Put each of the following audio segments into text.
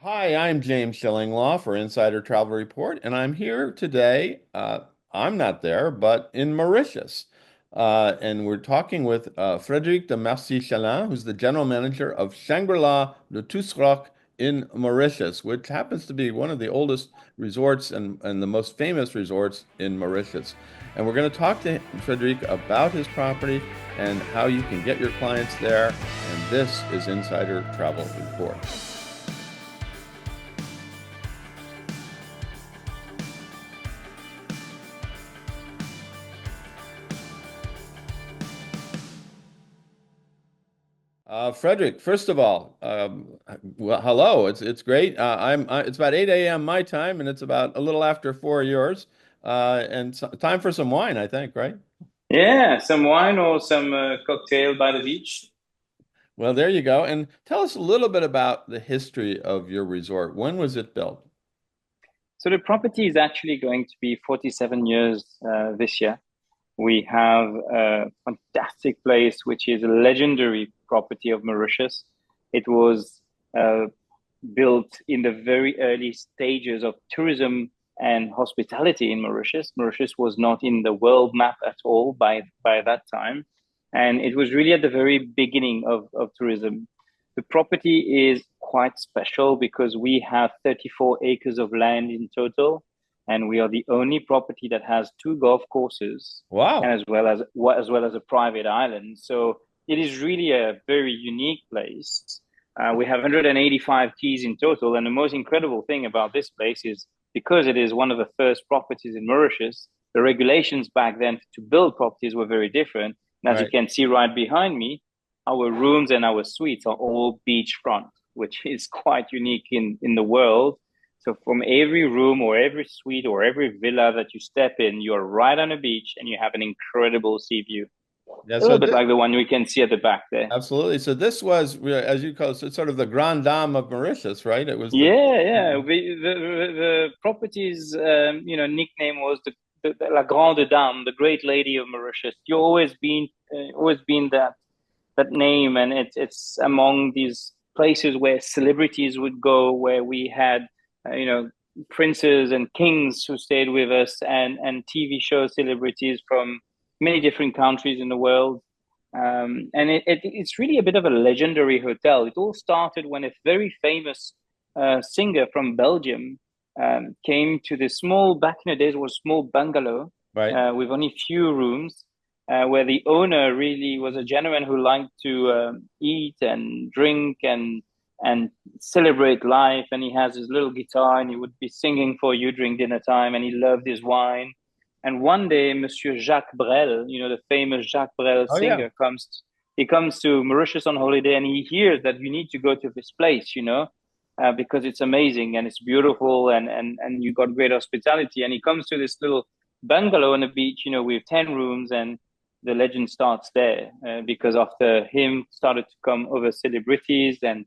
Hi, I'm James Shillinglaw for Insider Travel Report, and I'm here today. I'm not there, but in Mauritius. And we're talking with Frédéric de Mercy-Chalin, who's the general manager of Shangri-La Le Tusroc in Mauritius, which happens to be one of the oldest resorts and the most famous resorts in Mauritius. And we're going to talk to Frédéric about his property and how you can get your clients there. And this is Insider Travel Report. Frederick, first of all, well, hello. It's great. It's about 8 a.m. my time, and it's about a little after 4 yours. And so, time for some wine, I think, right? Yeah, some wine or some cocktail by the beach. Well, there you go. And tell us a little bit about the history of your resort. When was it built? So the property is actually going to be 47 years this year. We have a fantastic place, which is a legendary property of Mauritius. It was uh, built in the very early stages of tourism and hospitality in Mauritius. Mauritius was not in the world map at all by that time. And it was really at the very beginning of tourism. The property is quite special because we have 34 acres of land in total, and we are the only property that has two golf courses and Wow. as well as a private island. So it is really a very unique place. We have 185 keys in total, and the most incredible thing about this place is because it is one of the first properties in Mauritius. The regulations back then to build properties were very different, and as you Right. can see right behind me, our rooms and our suites are all beachfront, which is quite unique in the world. So from every room or every suite or every villa that you step in, you're right on a beach and you have an incredible sea view. Yeah. A little bit like the one we can see at the back there. Absolutely. So this was, as you call it, sort of the Grande Dame of Mauritius, right? It was the. Yeah, yeah. The property's nickname was the La Grande Dame, the Great Lady of Mauritius. You always been that name, and it's among these places where celebrities would go, where we had princes and kings who stayed with us, and TV show celebrities from many different countries in the world. And it's really a bit of a legendary hotel. It all started when a very famous singer from Belgium came to this small, back in the days, was a small bungalow Right. with only few rooms, where the owner really was a gentleman who liked to eat and drink and celebrate life. And he has his little guitar, and he would be singing for you during dinner time. And he loved his wine. And one day, Monsieur Jacques Brel, the famous Jacques Brel Oh, yeah. singer, he comes to Mauritius on holiday, and he hears that you need to go to this place, because it's amazing and it's beautiful, and you got great hospitality. And he comes to this little bungalow on the beach, with 10 rooms, and the legend starts there, because after him started to come other celebrities, and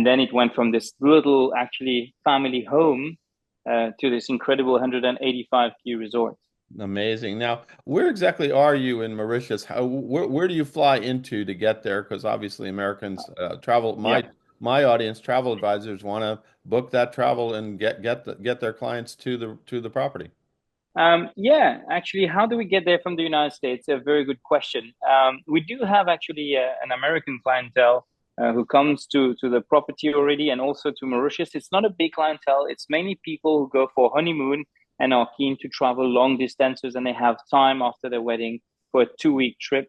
then it went from this little actually family home to this incredible 185 key resort. Amazing. Now, where exactly are you in Mauritius? Where do you fly into to get there? Because obviously Americans travel. Yeah. My audience, travel advisors, want to book that travel and get their clients to the property. Yeah, actually, how do we get there from the United States? A very good question. We do have actually an American clientele who comes to the property already, and also to Mauritius. It's not a big clientele. It's mainly people who go for honeymoon and are keen to travel long distances, and they have time after their wedding for a 2 week trip.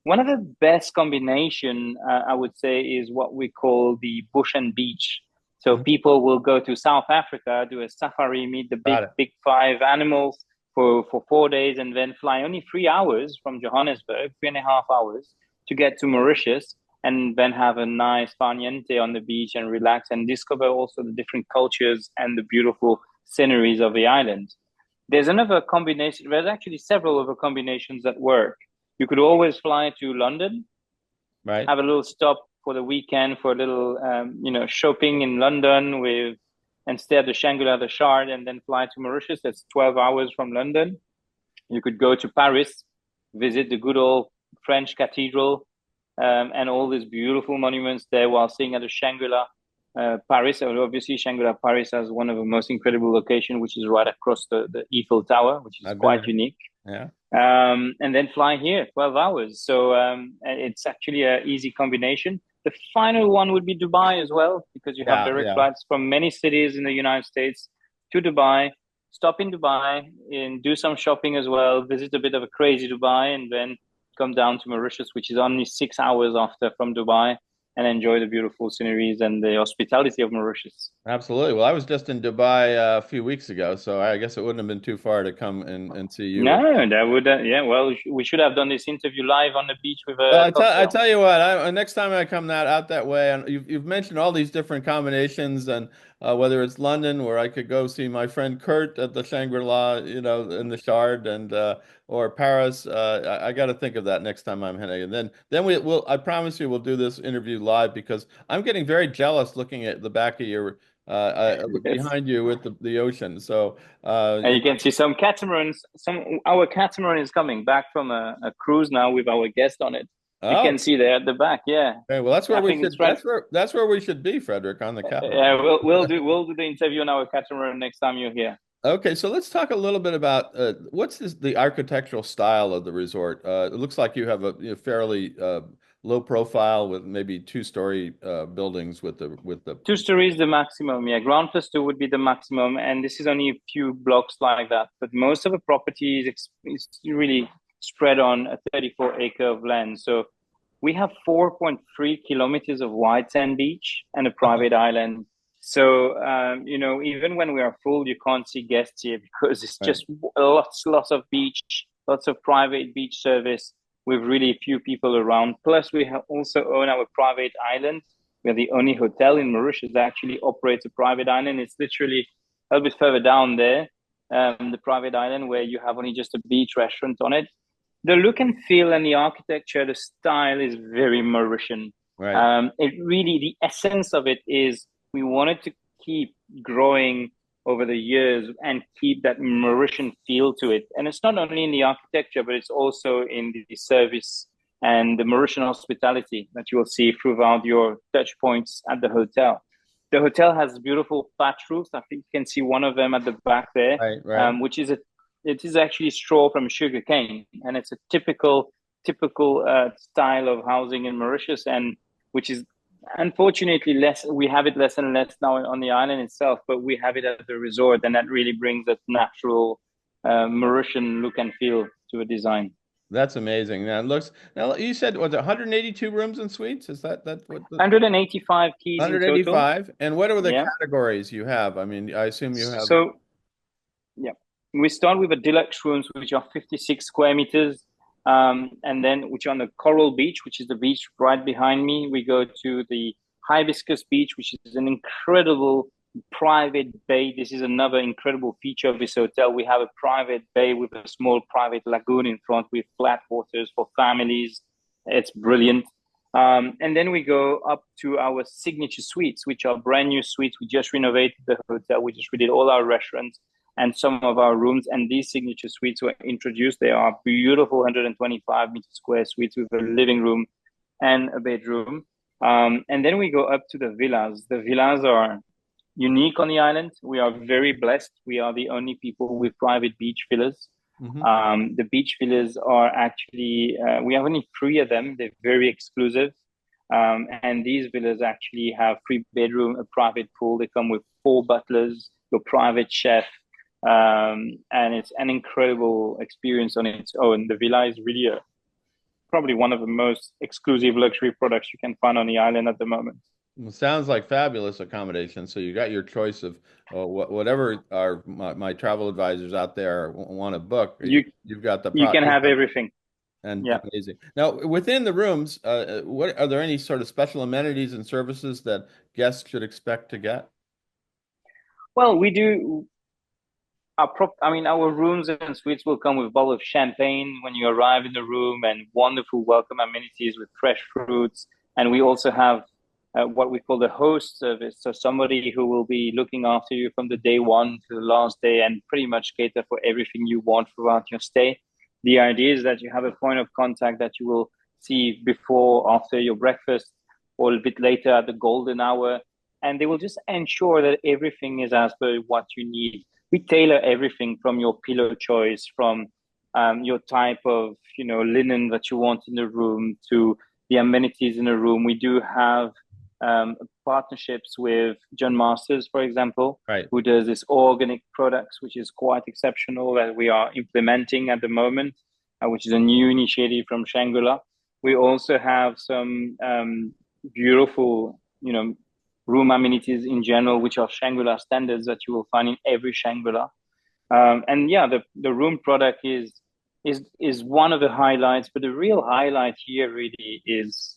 One of the best combination, I would say, is what we call the bush and beach. So Mhm. people will go to South Africa, do a safari, meet the Got big, it. big five animals for 4 days, and then fly only 3 hours from Johannesburg, 3.5 hours to get to Mauritius, and then have a nice farniente on the beach and relax and discover also the different cultures and the beautiful sceneries of the island. There's another combination. There's actually several other combinations that work. You could always fly to London, Right. have a little stop for the weekend for a little, shopping in London and stay at the Shangri-La, the Shard, and then fly to Mauritius. That's 12 hours from London. You could go to Paris, visit the good old French cathedral, and all these beautiful monuments there while staying at the Shangri-La. Paris. Obviously, Shangri-La Paris has one of the most incredible locations, which is right across the Eiffel Tower, which is I've been quite there. unique. Yeah. And then fly here, 12 hours. So it's actually an easy combination. The final one would be Dubai as well, because you have Yeah, direct yeah. flights from many cities in the United States to Dubai. Stop in Dubai and do some shopping as well, visit a bit of a crazy Dubai, and then come down to Mauritius, which is only 6 hours after from Dubai, and enjoy the beautiful sceneries and the hospitality of Mauritius. Absolutely. Well, I was just in Dubai a few weeks ago, so I guess it wouldn't have been too far to come and see you as No, well. that would, yeah, well, we should have done this interview live on the beach with Well, a I cocktail. tell you what, next time I come out that way, and you've mentioned all these different combinations, and whether it's London, where I could go see my friend Kurt at the Shangri-La, in the Shard, and or Paris. I got to think of that next time I'm heading. And then will I promise you we'll do this interview live because I'm getting very jealous looking at the back of your Yes. behind you with the ocean. So And you can see some catamarans. Our catamaran is coming back from a cruise now with our guest on it. You oh, can see there at the back. Yeah, okay, well that's where I we think it's should right. that's where we should be, Frederick, on the catamaran. Yeah, we'll do the interview on our catamaran next time you're here. Okay, so let's talk a little bit about the architectural style of the resort. It looks like you have a fairly low profile with maybe two-story buildings with the 2 stories the maximum. Yeah, ground plus two would be the maximum, and this is only a few blocks like that. But most of the property is really spread on a 34-acre of land. So we have 4.3 kilometers of white sand beach and a private island. So, even when we are full, you can't see guests here because it's right. just lots of beach, lots of private beach service with really few people around. Plus, we have also own our private island. We're the only hotel in Mauritius that actually operates a private island. It's literally a little bit further down there, the private island where you have only just a beach restaurant on it. The look and feel and the architecture, the style is very Mauritian. Right. It really, the essence of it is we wanted to keep growing over the years and keep that Mauritian feel to it. And it's not only in the architecture, but it's also in the service and the Mauritian hospitality that you will see throughout your touch points at the hotel. The hotel has beautiful thatch roofs. I think you can see one of them at the back there, Right, right. which is it is actually straw from sugar cane, and it's a typical style of housing in Mauritius, and which is unfortunately less. We have it less and less now on the island itself, but we have it at the resort, and that really brings that natural Mauritian look and feel to a design. That's amazing. Now you said was it 182 rooms and suites? Is that what the 185 keys in total. 185? And what are the Yeah. categories you have? I mean, I assume you have. So yeah, we start with the deluxe rooms, which are 56 square meters. And then which are on the Coral Beach, which is the beach right behind me. We go to the Hibiscus Beach, which is an incredible private bay. This is another incredible feature of this hotel. We have a private bay with a small private lagoon in front with flat waters for families. It's brilliant. And then we go up to our signature suites, which are brand new suites. We just renovated the hotel. We just redid all our restaurants and some of our rooms. And these signature suites were introduced. They are beautiful 125-meter square suites with a living room and a bedroom. And then we go up to the villas. The villas are unique on the island. We are very blessed. We are the only people with private beach villas. Mhm. The beach villas are actually, we have only three of them. They're very exclusive. And these villas actually have 3 bedroom, a private pool. They come with 4 butlers, your private chef, and it's an incredible experience on its own. The villa is really probably one of the most exclusive luxury products you can find on the island at the moment. Well, sounds like fabulous accommodation. So you got your choice of whatever my travel advisors out there want to book. You You've got the you pro can you've have got, everything. and Yeah. amazing. Now within the rooms, what are there any sort of special amenities and services that guests should expect to get? Well, we do our rooms and suites will come with a bottle of champagne when you arrive in the room and wonderful welcome amenities with fresh fruits. And we also have what we call the host service. So somebody who will be looking after you from the day one to the last day and pretty much cater for everything you want throughout your stay. The idea is that you have a point of contact that you will see before, after your breakfast, or a bit later at the golden hour. and they will just ensure that everything is as per what you need. We tailor everything from your pillow choice, from your type of linen that you want in the room to the amenities in the room. We do have partnerships with John Masters, for example, Right. who does this organic products, which is quite exceptional that we are implementing at the moment, which is a new initiative from Shangri-La. We also have some beautiful, room amenities in general, which are Shangri-La standards that you will find in every Shangri-La. And yeah, the room product is one of the highlights, but the real highlight here really is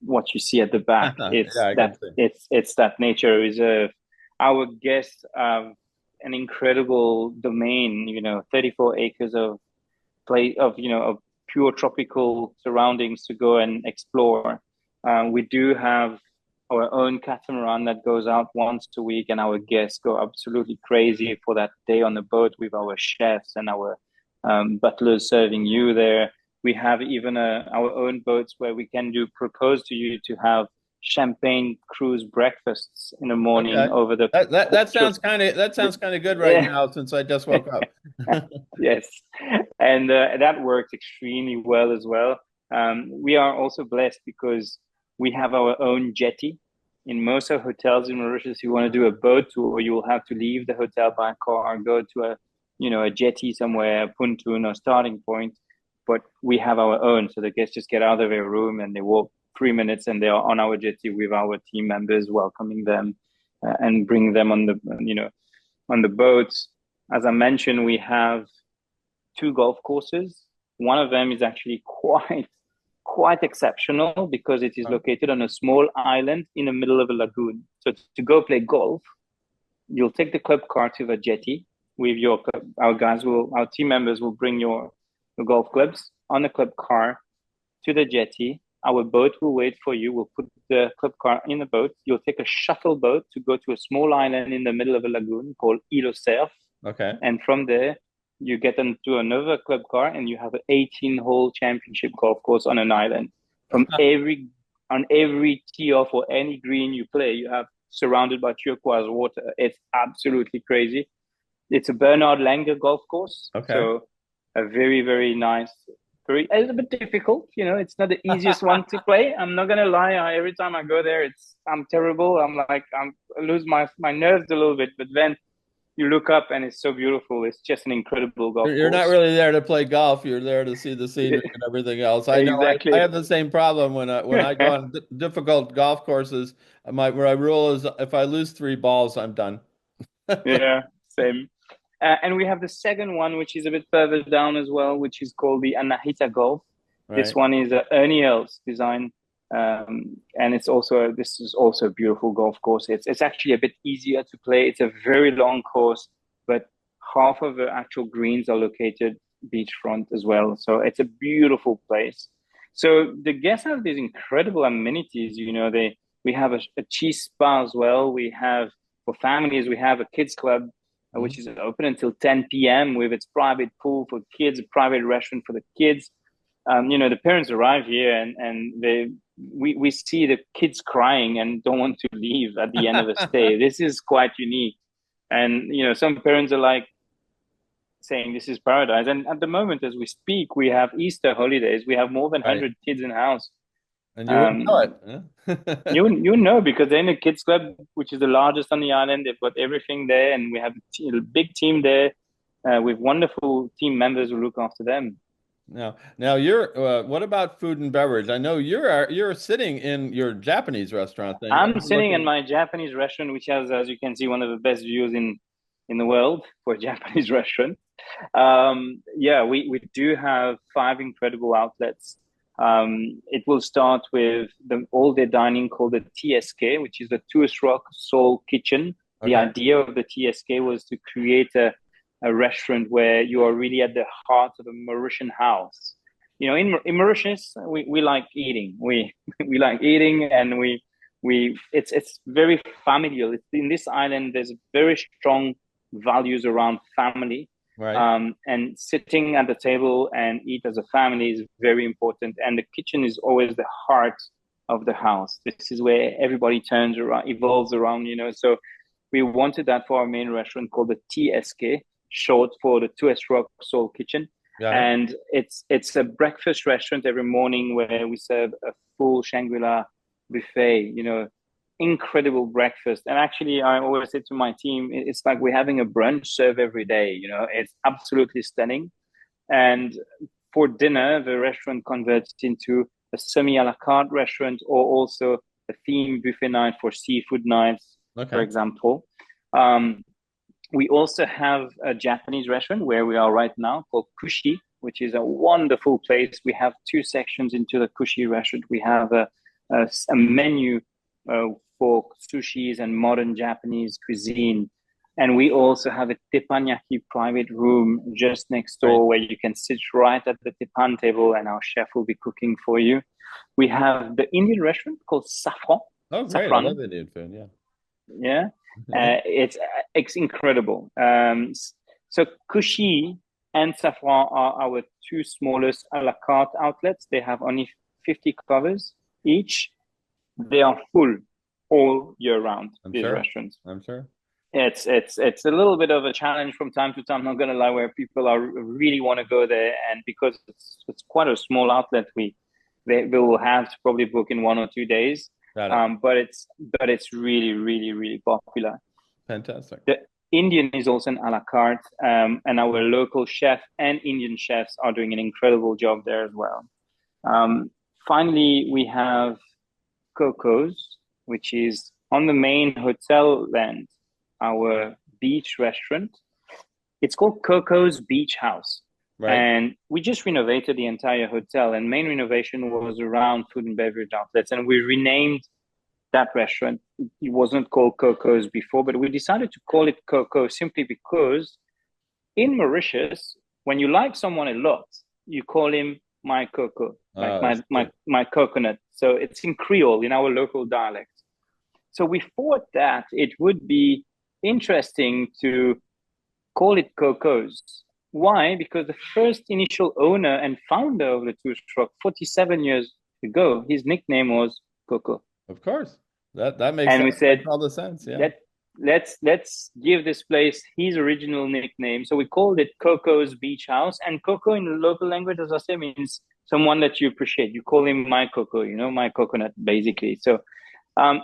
what you see at the back. Yeah, I can see. It's that nature reserve. Our guests have an incredible domain, 34 acres of play of pure tropical surroundings to go and explore. We do have our own catamaran that goes out once a week, and our guests go absolutely crazy for that day on the boat with our chefs and our butlers serving you there. We have even our own boats where we can do propose to you to have champagne cruise breakfasts in the morning Okay. over the That sounds kind of good right yeah. now since I just woke up. Yes, and that works extremely well as well. We are also blessed because we have our own jetty. In most of hotels in Mauritius, you want to do a boat tour, you will have to leave the hotel by car, go to a jetty somewhere, Puntun or starting point. But we have our own, so the guests just get out of their room and they walk 3 minutes, and they are on our jetty with our team members welcoming them and bring them on the boats. As I mentioned, we have two golf courses. One of them is actually quite exceptional because it is located on a small island in the middle of a lagoon. So to go play golf, you'll take the club car to the jetty with our team members will bring your golf clubs on the club car to the jetty. Our boat will wait for you. We'll put the club car in the boat. You'll take a shuttle boat to go to a small island in the middle of a lagoon called Île aux Cerfs. Okay. And from there, you get into another club car and you have an 18-hole championship golf course on an island. On every tee off or any green you play, you have surrounded by turquoise water. It's absolutely crazy. It's a Bernard Langer golf course. Okay. So a very, very nice, a little bit difficult. It's not the easiest one to play. I'm not gonna lie. Every time I go there, I'm terrible. I lose my nerves a little bit, but then you look up and it's so beautiful. It's just an incredible golf You're not course. really there to play golf. You're there to see the scenery and everything else. I know I Exactly. have the same problem when I go on difficult golf courses. My rule is if I lose three balls, I'm done. Yeah, same. And we have the second one, which is a bit further down as well, which is called the Anahita Golf. This Right. one is Ernie Els design, and this is also a beautiful golf course. It's actually a bit easier to play. It's a very long course, but half of the actual greens are located beachfront as well. So it's a beautiful place. So the guests have these incredible amenities. We have a cheese spa as well. We have for families, we have a kids club which is open until 10 p.m. with its private pool for kids, a private restaurant for the kids. The parents arrive here and we see the kids crying and don't want to leave at the end of the stay. This is quite unique. And, some parents are like saying this is paradise. And at the moment, as we speak, we have Easter holidays. We have more than Right. 100 kids in the house. And you wouldn't know Um, it. you know because they're in a kids club, which is the largest on the island. They've got everything there, and we have a big team there with wonderful team members who look after them. Now you're what about food and beverage? I know you're sitting in your Japanese restaurant thing I'm sitting in overlooking. my Japanese restaurant, which has, as you can see, one of the best views in the world for a Japanese restaurant. Yeah, we do have five incredible outlets. It will start with the all day dining called the TSK, which is the Tourist Rock Soul Kitchen. The Okay. idea of the TSK was to create a restaurant where you are really at the heart of a Mauritian house. In Mauritius, we like eating. We like eating, and it's very familial. In this island, there's very strong values around family, Right. and sitting at the table and eat as a family is very important. And the kitchen is always the heart of the house. This is where everybody turns around, evolves around, you know. So we wanted that for our main restaurant called the TSK, short for the Twist Rock Soul Kitchen. Got it. And it's a breakfast restaurant every morning where we serve a full Shangri-La buffet, you know, incredible breakfast. And actually, I always say to my team, it's like we're having a brunch serve every day, you know, it's absolutely stunning. And for dinner, the restaurant converts into a semi a la carte restaurant or also a themed buffet night for seafood nights, for Okay. example. Um, we also have a Japanese restaurant where we are right now called Kushi, which is a wonderful place. We have two sections into the Kushi restaurant. We have a menu uh, for sushis and modern Japanese cuisine. And we also have a teppanyaki private room just next Right. door where you can sit right at the teppan table and our chef will be cooking for you. We have the Indian restaurant called Oh, great. I love Saffron. Indian food. Yeah. Yeah, it's incredible. So Kushi and Saffron are our two smallest a la carte outlets. They have only 50 covers each. They are full all year round, I'm these sure. restaurants. I'm sure. It's a little bit of a challenge from time to time, not gonna lie, where people are really want to go there, and because it's quite a small outlet, we will have to probably book in 1 or 2 days. Got it. But it's really, really, really popular. Fantastic. The Indian is also an a la carte, and our local chef and Indian chefs are doing an incredible job there as well. Um, Finally, we have Coco's, which is on the main hotel land, our beach restaurant. It's called Coco's Beach House. Right. And we just renovated the entire hotel, and main renovation was around food and beverage outlets. And we renamed that restaurant. It wasn't called Coco's before, but we decided to call it Coco simply because in Mauritius, when you like someone a lot, you call him my coco, like Oh, I my coconut. So it's in Creole, in our local dialect. So we thought that it would be interesting to call it Coco's. Why? Because the first initial owner and founder of the Two Stroke, 47 years ago, his nickname was Coco. of course. That makes And we makes said, all the sense. Yeah. let let's give this place his original nickname. So we called it Coco's Beach House. And Coco in the local language, as I say, means someone that you appreciate. You call him my Coco, you know, my coconut, basically. So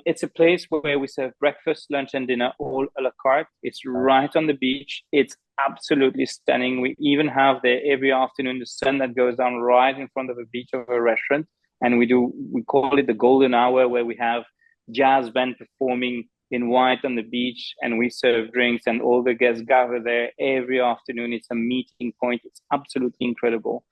it's a place where we serve breakfast, lunch, and dinner all a la carte. It's Right. right on the beach. It's absolutely stunning. We even have there every afternoon the sun that goes down right in front of a beach of a restaurant. And we call it the golden hour where we have jazz band performing in white on the beach and we serve drinks and all the guests gather there every afternoon. It's a meeting point. It's absolutely incredible.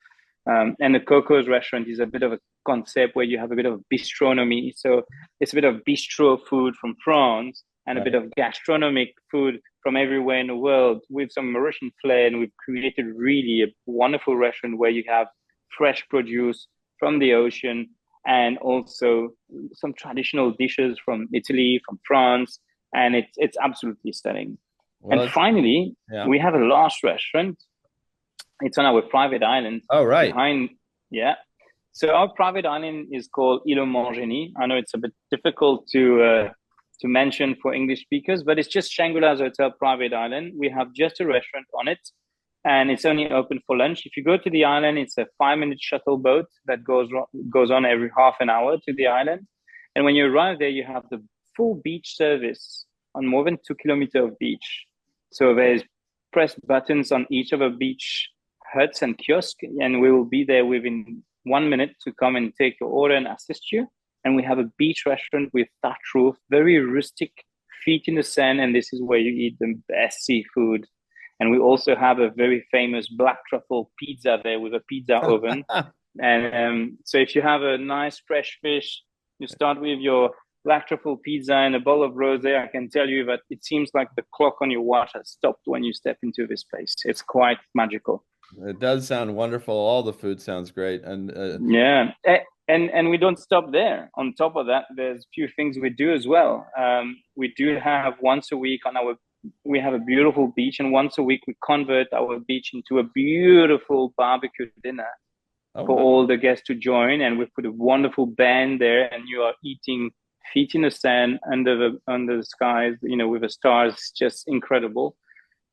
And the Coco's restaurant is a bit of a concept where you have a bit of bistronomy. So it's a bit of bistro food from France and a bit Right. of gastronomic food from everywhere in the world with some Mauritian flair. And we've created really a wonderful restaurant where you have fresh produce from the ocean and also some traditional dishes from Italy, from France. And it's absolutely stunning. Well, And finally, yeah. we have a last restaurant. It's on our private island Oh, right. behind, yeah. So our private island is called Île Mangeni. I know it's a bit difficult to mention for English speakers, but it's just Shangri-La's hotel private island. We have just a restaurant on it, and it's only open for lunch. If you go to the island, it's a 5 minute shuttle boat that goes on every half an hour to the island. And when you arrive there, you have the full beach service on more than 2 kilometers of beach. So there's press buttons on each of the beach huts and kiosks, and we will be there within 1 minute to come and take your order and assist you. And we have a beach restaurant with thatch roof, very rustic, feet in the sand, and this is where you eat the best seafood. And we also have a very famous black truffle pizza there with a pizza oven. And so if you have a nice fresh fish, you start with your black truffle pizza and a bowl of rosé. I can tell you that it seems like the clock on your watch has stopped when you step into this place. It's quite magical. It does sound wonderful. All the food sounds great. And Yeah. And we don't stop there. On top of that, there's a few things we do as well. We do have once a week we have a beautiful beach, and once a week we convert our beach into a beautiful barbecue dinner. Oh, for wow. all the guests to join, and we put a wonderful band there, and you are eating feet in the sand under the skies, with the stars, just incredible.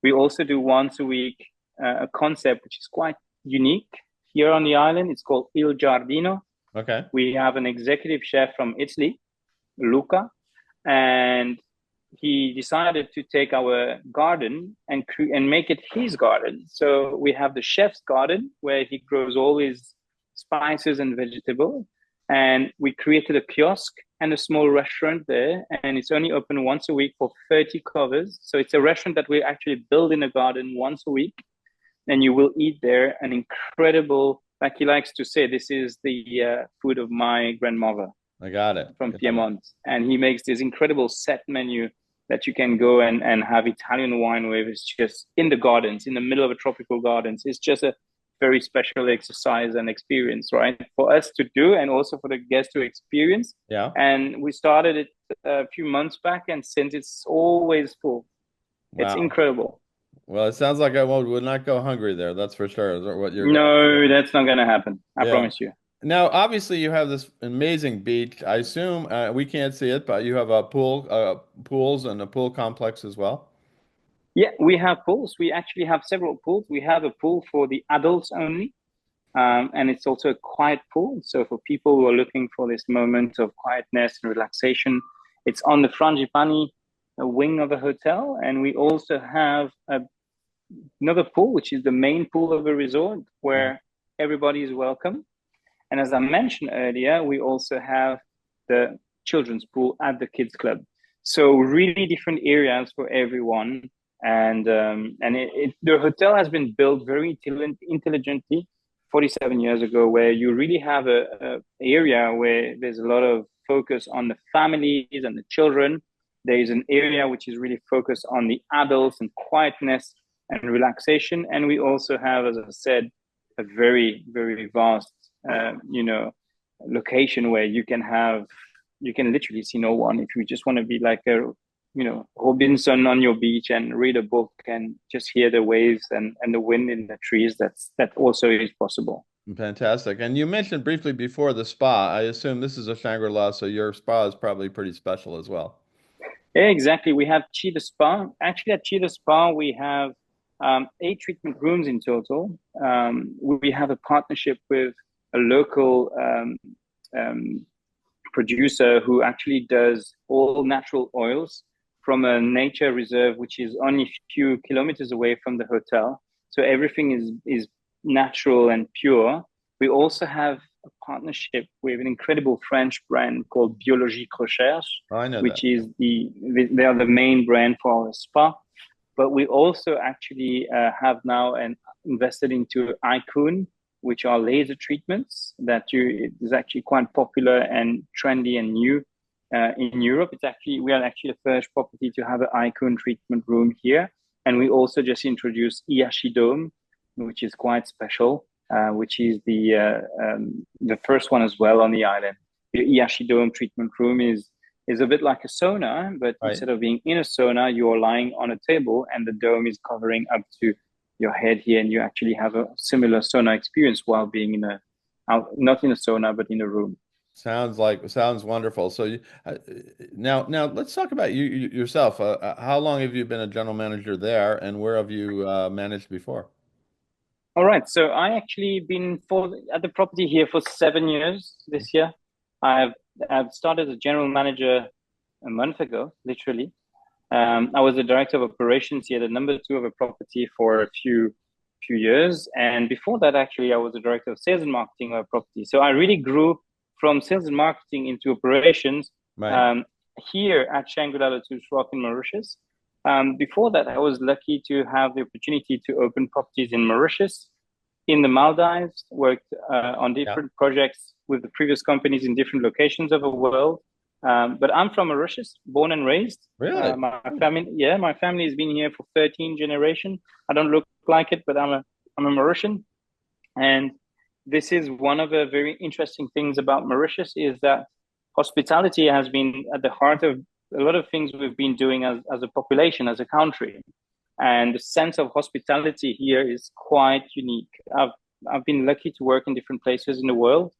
We also do once a week a concept which is quite unique here on the island. It's called Il Giardino. Okay. We have an executive chef from Italy, Luca, and he decided to take our garden and make it his garden. So we have the chef's garden where he grows all his spices and vegetables, and we created a kiosk and a small restaurant there, and it's only open once a week for 30 covers. So it's a restaurant that we actually build in a garden once a week, and you will eat there an incredible, like he likes to say, this is the food of my grandmother I got it. from Got it. Piedmont. And he makes this incredible set menu that you can go and have Italian wine with. It's just in the gardens, in the middle of a tropical gardens. It's just a very special exercise and experience, right? For us to do and also for the guests to experience. Yeah. And we started it a few months back, and since it's always full. It's Wow. incredible. Well, it sounds like I would not go hungry there. That's for sure. Is that what you're going? No, that's not going to happen. I Yeah. promise you. Now, obviously, you have this amazing beach. I assume we can't see it, but you have a pools and a pool complex as well. Yeah, we have pools. We actually have several pools. We have a pool for the adults only, and it's also a quiet pool. So for people who are looking for this moment of quietness and relaxation, it's on the Frangipani wing of the hotel. And we also have another pool, which is the main pool of the resort, Mhm. where everybody is welcome. And as I mentioned earlier, we also have the children's pool at the kids club. So really different areas for everyone. And the hotel has been built very intelligently 47 years ago, where you really have a area where there's a lot of focus on the families and the children. There is an area which is really focused on the adults and quietness and relaxation. And we also have, as I said, a very, very vast, location where you can literally see no one. If you just want to be like Robinson on your beach and read a book and just hear the waves and the wind in the trees, that also is possible. Fantastic. And you mentioned briefly before the spa. I assume this is a Shangri-La, so your spa is probably pretty special as well. Yeah, exactly. We have Cheetah Spa. Actually, at Cheetah Spa, we have 8 treatment rooms in total. We have a partnership with a local um, producer who actually does all natural oils from a nature reserve, which is only a few kilometers away from the hotel. So everything is natural and pure. We also have a partnership with an incredible French brand called Biologique Recherche, Oh, I know that. which is they are the main brand for our spa. But we also actually have now invested into iKoon, which are laser treatments it is actually quite popular and trendy and new in Europe. We are actually the first property to have an iKoon treatment room here, and we also just introduced Iashi Dome, which is quite special, which is the first one as well on the island. The Iashi Dome treatment room is a bit like a sauna, but Right. instead of being in a sauna, you're lying on a table and the dome is covering up to your head here, and you actually have a similar sauna experience while being not in a sauna, but in a room. Sounds wonderful. So now let's talk about yourself. How long have you been a general manager there, and where have you managed before? All right. So I actually been at the property here for 7 years this year. I've I've started as general manager a month ago, literally. I was the director of operations here, the number two of a property for a few years, and before that, actually, I was the director of sales and marketing of a property. So I really grew from sales and marketing into operations Right. um, here at Shangri-La Latouche Rock in Mauritius. Before that, I was lucky to have the opportunity to open properties in Mauritius, in the Maldives, worked on Yeah. different projects with the previous companies in different locations of the world. But I'm from Mauritius, born and raised. Really? My family has been here for 13 generations. I don't look like it, but I'm a Mauritian. And this is one of the very interesting things about Mauritius is that hospitality has been at the heart of a lot of things we've been doing as a population, as a country. And the sense of hospitality here is quite unique. I've I've been lucky to work in different places in the world.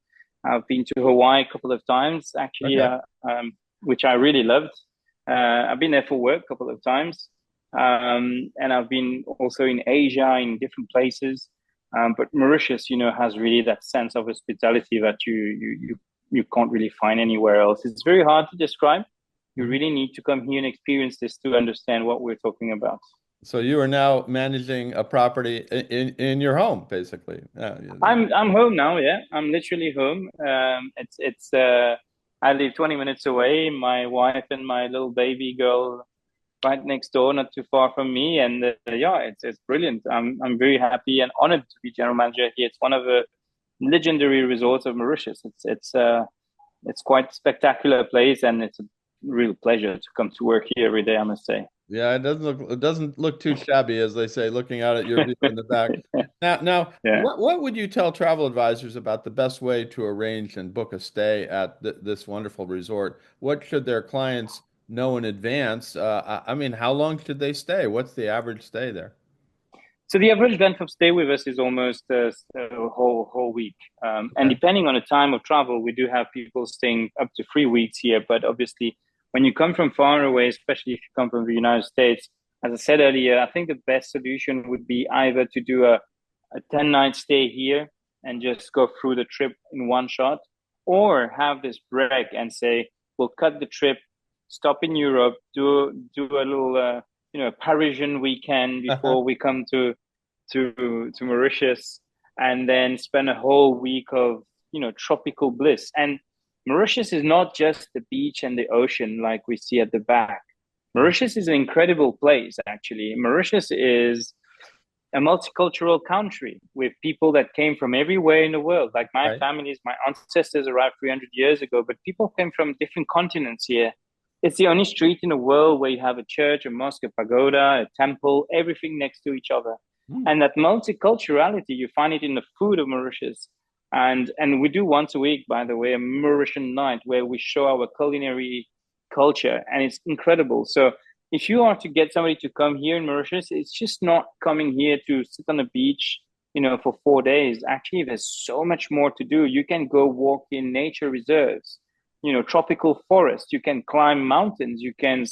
I've been to Hawaii a couple of times, actually, Okay. which I really loved. I've been there for work a couple of times, and I've been also in Asia in different places. But Mauritius, has really that sense of hospitality that you can't really find anywhere else. It's very hard to describe. You Mhm. really need to come here and experience this to understand what we're talking about. So you are now managing a property in your home, basically. Yeah, I'm home now. Yeah, I'm literally home. It's I live 20 minutes away. My wife and my little baby girl right next door, not too far from me. And yeah, it's brilliant. I'm very happy and honored to be general manager here. It's one of the legendary resorts of Mauritius. It's quite a spectacular place, and it's a real pleasure to come to work here every day, I must say. yeah, it doesn't look too shabby, as they say, looking out at your view in the back. Now, Yeah. what would you tell travel advisors about the best way to arrange and book a stay at th this wonderful resort? What should their clients know in advance? I mean, how long should they stay? What's the average stay there? So the average length of stay with us is almost a whole week, and Okay. depending on the time of travel, we do have people staying up to 3 weeks here. But obviously, when you come from far away, especially if you come from the United States, as I said earlier, I think the best solution would be either to do a 10-night stay here and just go through the trip in one shot, or have this break and say we'll cut the trip, stop in Europe, do a little Parisian weekend before we come to Mauritius, and then spend a whole week of tropical bliss. And Mauritius is not just the beach and the ocean like we see at the back. Mhm. Mauritius is an incredible place, actually. Mauritius is a multicultural country with people that came from everywhere in the world. Like Right. my ancestors arrived 300 years ago, but people came from different continents here. It's the only street in the world where you have a church, a mosque, a pagoda, a temple, everything next to each other. Hmm. And that multiculturality, you find it in the food of Mauritius. And we do once a week, by the way, a Mauritian night where we show our culinary culture, and it's incredible. So if you are to get somebody to come here in Mauritius, it's just not coming here to sit on the beach, for 4 days. Actually, there's so much more to do. You can go walk in nature reserves, tropical forest. You can climb mountains. You can,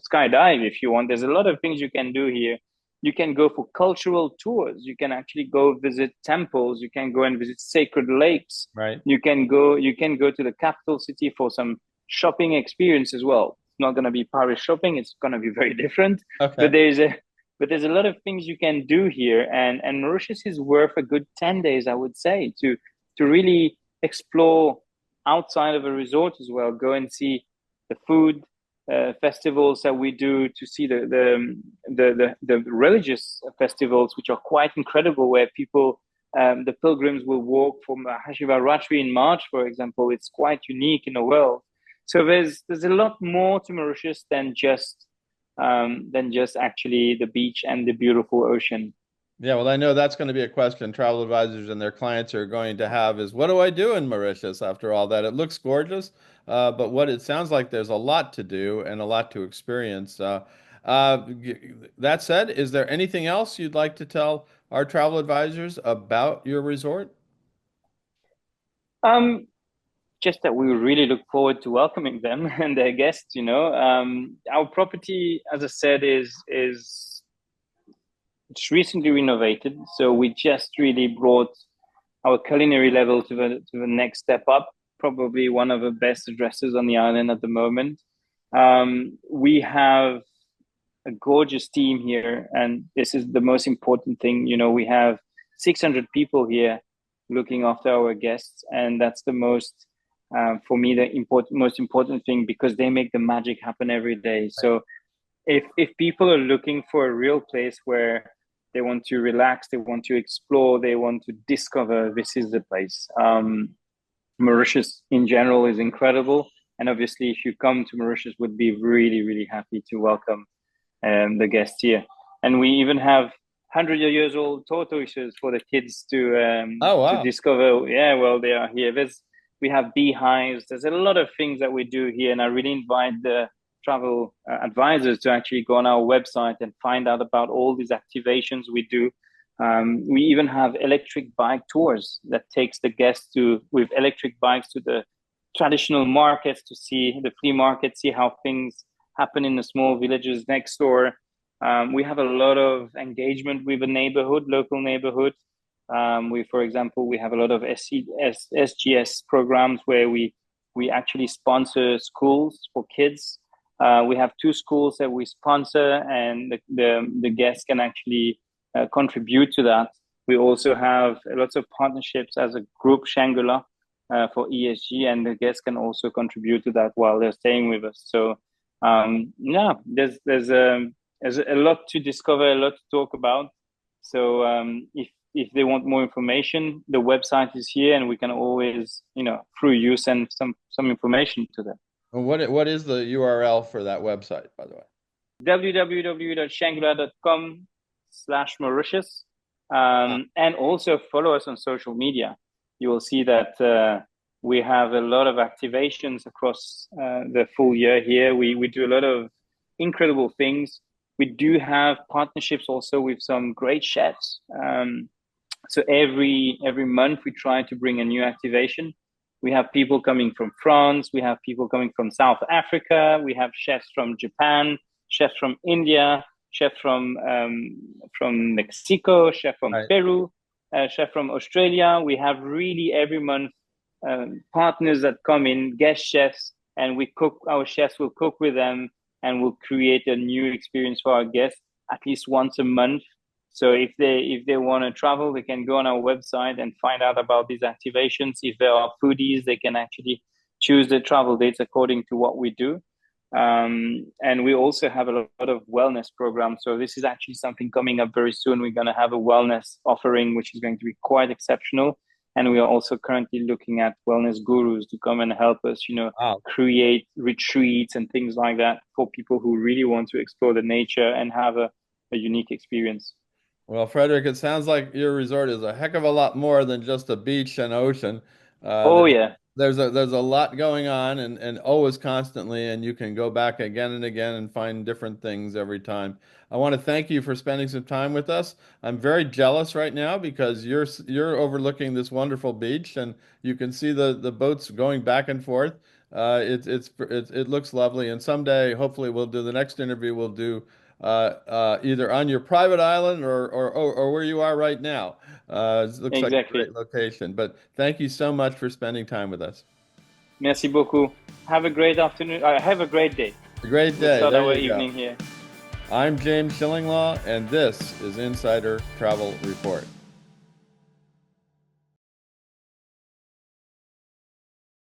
skydive if you want. There's a lot of things you can do here. You can go for cultural tours. You can actually go visit temples. You can go and visit sacred lakes. Right. You can go to the capital city for some shopping experience as well. It's not going to be Paris shopping. It's going to be very different. But Okay. there's a lot of things you can do here, and Mauritius is worth a good 10 days, I would say, to really explore outside of a resort as well. Go and see the food festivals that we do, to see the religious festivals, which are quite incredible, where people the pilgrims will walk from Hashivaratri in March, for example. It's quite unique in the world. So there's a lot more to Mauritius than just actually the beach and the beautiful ocean. Yeah, well, I know that's going to be a question travel advisors and their clients are going to have is what do I do in Mauritius after all that? It looks gorgeous, but what it sounds like there's a lot to do and a lot to experience. That said, is there anything else you'd like to tell our travel advisors about your resort? Um, just that we really look forward to welcoming them and their guests. Our property, as I said, is it's recently renovated, so we just really brought our culinary level to the next step up. Probably one of the best addresses on the island at the moment. We have a gorgeous team here, and this is the most important thing. We have 600 people here looking after our guests, and that's the most, for me, the most important thing, because they make the magic happen every day. So if people are looking for a real place where they want to relax, they want to explore, they want to discover, this is the place. Mauritius in general is incredible, and obviously, if you come to Mauritius, would be really, really happy to welcome the guests here. And we even have 100 years old tortoises for the kids Oh, to wow. discover. Yeah, well, they are here. We have beehives. There's a lot of things that we do here, and I really invite the travel advisors to actually go on our website and find out about all these activations we do. We even have electric bike tours that takes the guests with electric bikes to the traditional markets to see the flea market, see how things happen in the small villages next door. We have a lot of engagement with the neighborhood, local neighborhood. For example, we have a lot of SGS programs where we actually sponsor schools for kids. We have two schools that we sponsor, and the guests can actually contribute to that. We also have lots of partnerships as a group, Shangri-La, for ESG, and the guests can also contribute to that while they're staying with us. So, yeah, there's a lot to discover, a lot to talk about. So, if they want more information, the website is here, and we can always, through you, send some information to them. And what is the URL for that website, by the way? www.shangri-la.com/Mauritius. And also follow us on social media. You will see that we have a lot of activations across the full year here. We do a lot of incredible things. We do have partnerships also with some great chefs. So every month we try to bring a new activation. We have people coming from France. We have people coming from South Africa. We have chefs from Japan, chefs from India, chef from Mexico, chef from Peru, chef from Australia. We have really every month partners that come in, guest chefs, and we cook. Our chefs will cook with them, and we'll create a new experience for our guests at least once a month. So if they want to travel, they can go on our website and find out about these activations. If there are foodies, they can actually choose the travel dates according to what we do. And we also have a lot of wellness programs. So this is actually something coming up very soon. We're going to have a wellness offering, which is going to be quite exceptional. And we are also currently looking at wellness gurus to come and help us, create retreats and things like that for people who really want to explore the nature and have a unique experience. Well, Frederick, it sounds like your resort is a heck of a lot more than just a beach and ocean. Oh, yeah. There's a lot going on and always constantly, and you can go back again and again and find different things every time. I want to thank you for spending some time with us. I'm very jealous right now because you're overlooking this wonderful beach and you can see the boats going back and forth. It looks lovely, and someday, hopefully, we'll do the next interview. We'll do either on your private island or where you are right now. It looks like a Exactly. great location. But thank you so much for spending time with us. Merci beaucoup. Have a great afternoon. Have a great day. A great We'll day. start There our you go. evening here. I'm James Shillinglaw, and this is Insider Travel Report.